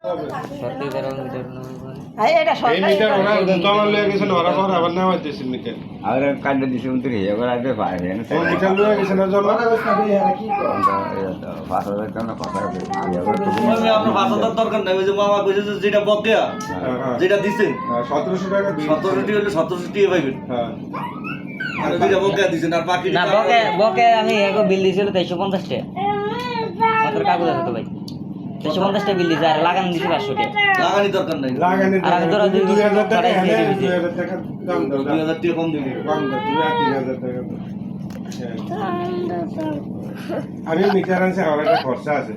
সরকারি দ্বারা মিটার না এটা এই মিটার ওরা জমা লয়ে গেছেন ওরা পর আবার নামাইতেছেন মিটার আর কাটে দিছে উন্তরি এবার আগে পায় না ও মিটার লয়ে গেছেন না জমা কি করে 5000 টাকা না 5000 আমি আবার মানে আপনার 5000 দরকার নাই ওই যে মামা কইছে যে যেটা বকেয়া যেটা দিছেন 1700 টাকা বিল 1700 টি হলে 1700 টি পাইবেন হ্যাঁ আর যেটা বকেয়া দিছেন আর বাকি না বকে বকে আমি এগো বিল দিছিল 2350 টাকা মাত্র কাগজ আছে তো ভাই 2350 টাকা বিল দিছে আর লাগান দিছি 500 টাকা লাগানি দরকার নাই লাগানি আর আমি ধরো 2000 টাকা ছড়াই দিয়ে দিবি। 2000 টাকা দাম দাও 2000 টাকা কম দিবি কম দাও 3000 টাকা দাও। আমি মিটার আনছি আমার একটা খরচা আছে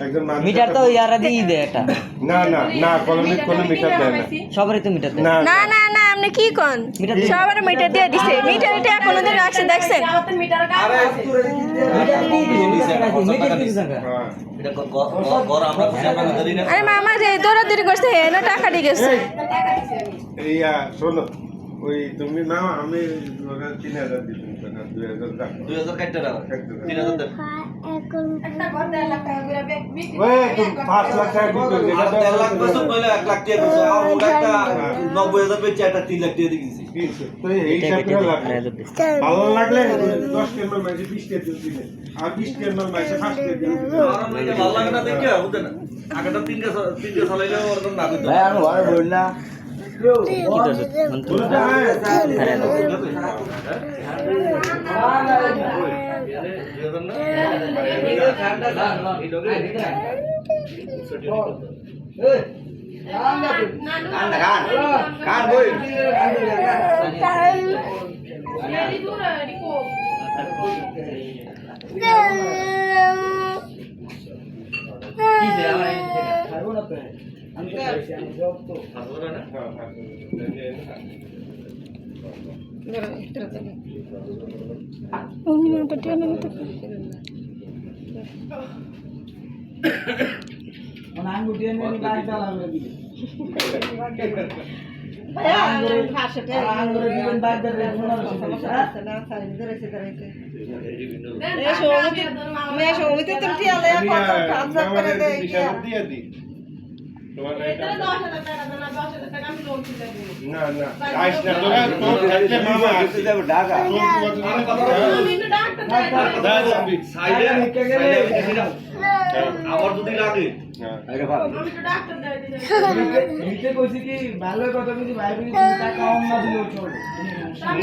একজন মানুষ মিটার তো ইয়ারা দিয়ে দেয় এটা না না না কলোনির কোনো মিটার দেয় না সবারই তো মিটার দেয় না না না না আপনি কি কোন মিটার দিয়ে- সবার মিটার দিয়ে দিছে মিটার এটা কোনোদিন রাখছে দেখছেন মিটার দিয়ে দিছে মিটার দিয়ে দিছে হ্যাঁ এটা ঘর আমরা হিসাব না ধরি না আরে মামা যে দৌড়াদৌড়ি করছে না টাকা দিয়ে গেছে ইয়া শোনো ওই তুমি নাও আমি 3000 দিই টাকা 2000 টাকা 2000 কাটতে রাখো 3000 দেন ওই তুমি 5 লাখ টাকা দিতে আর 1 লাখ বছর কইলে 1 লাখ টাকা দিছো আর ওটা একটা 90000 বেচে একটা 3 লাখ টাকা দিয়ে দিছি তো এই হিসাব করে লাভ নেই। ভালো লাগলে 10 কেমন মাইছে 20 টাকা দিবে আর 20 কেমন মাইছে 5 টাকা দিবে আর আমি এটা ভালো লাগে না দেখে বুঝছেন না আগেটা 3টা চালাইলে ওরকম না দিত ভাই আর ঘরে বল না কান বই দিয়ে দিই তোমার না না আইস না তোর থাকলে মামা আসতে যাবে ঢাকা সাইডে আবার যদি লাগে আরে বাবা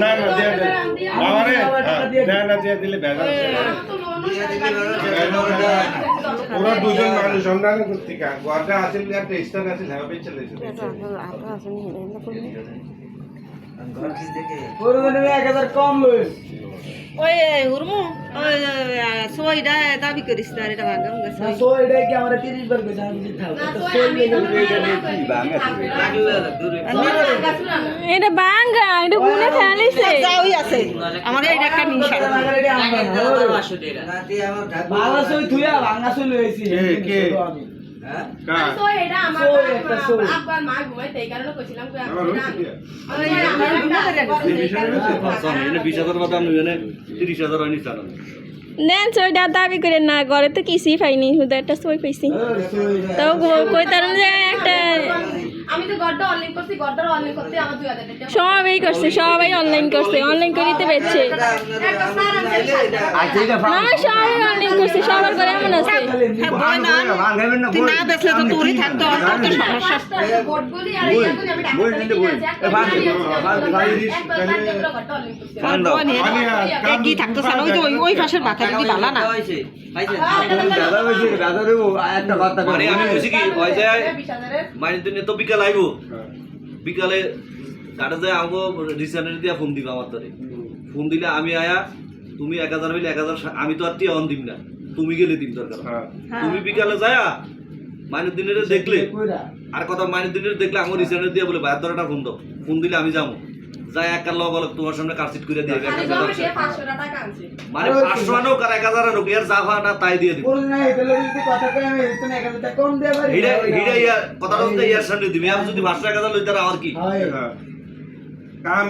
না না দিয়ে দে বাবারে না না দিয়ে দিলে ভেজাল ওরা দুজন মানুষ সন্ধান করতে কা গোয়াটা আছে একটা স্থান আছে ভাবে চলে এসেছে ওই হুরমু ওই সোইডা দাবি করিস না এটা ভাঙাম গেছে এটা বাঙ্গা এটা গুনে ফেলিছে যাওই আছে আমার এটা একটা নিশা কে কা এনে 20000 বাদ আমি এনে 30000 হয়নি চালান দেন সোইডা দাবি করে না ঘরে তো কিছুই পাইনি শুধু একটা সই পাইছি তাও কই তার একটা আমি তো গড্ডা অনলাইন করছি গড্ডা অনলাইন করতে আমার 2000 টাকা সবাই করছে সবাই অনলাইন করছে অনলাইন করিতে পেয়েছে একটা স্যার আছে না সবাই অনলাইন করছে সবার ঘরে এমন আছে তুই না বেচলে তো তোরই থাকতো আর তোর তো সমস্যা বোর্ডগুলি আর এইগুলি আমি টাকা কি থাকতো সারা ওই তো ওই পাশের মাথা কি ভালো না একটা কথা মানে আমি কইছি কি ওই যে মানে দিনে তো বিকাল আইবো বিকালে কাটা যায় আমগো রিসেন্টলি দিয়া ফোন দিবা আমার তরে ফোন দিলে আমি আয়া তুমি 1000 হইলে 1000 আমি তো আর টিয়া অন দিম না তুমি গেলে দিম দরকার তুমি বিকালে যায়া মানে দিনের দেখলে আর কথা মানে দিনের দেখলে আমগো রিসেন্টলি দিয়া বলে ভাই দরটা ফোন দাও ফোন দিলে আমি যাবো যাই এক লগ লগ তোমার সামনে কারসিট করে দিয়ে আমি 500 টাকা আনছি মানে 500 আনো আর 1000 আনো এর জাফা না তাই দিয়ে দিব হিড়া হিড়া ইয়া কথাটা তো ইয়ার সামনে দিবি আমি যদি 500 1000 লইতারা আর কি কাম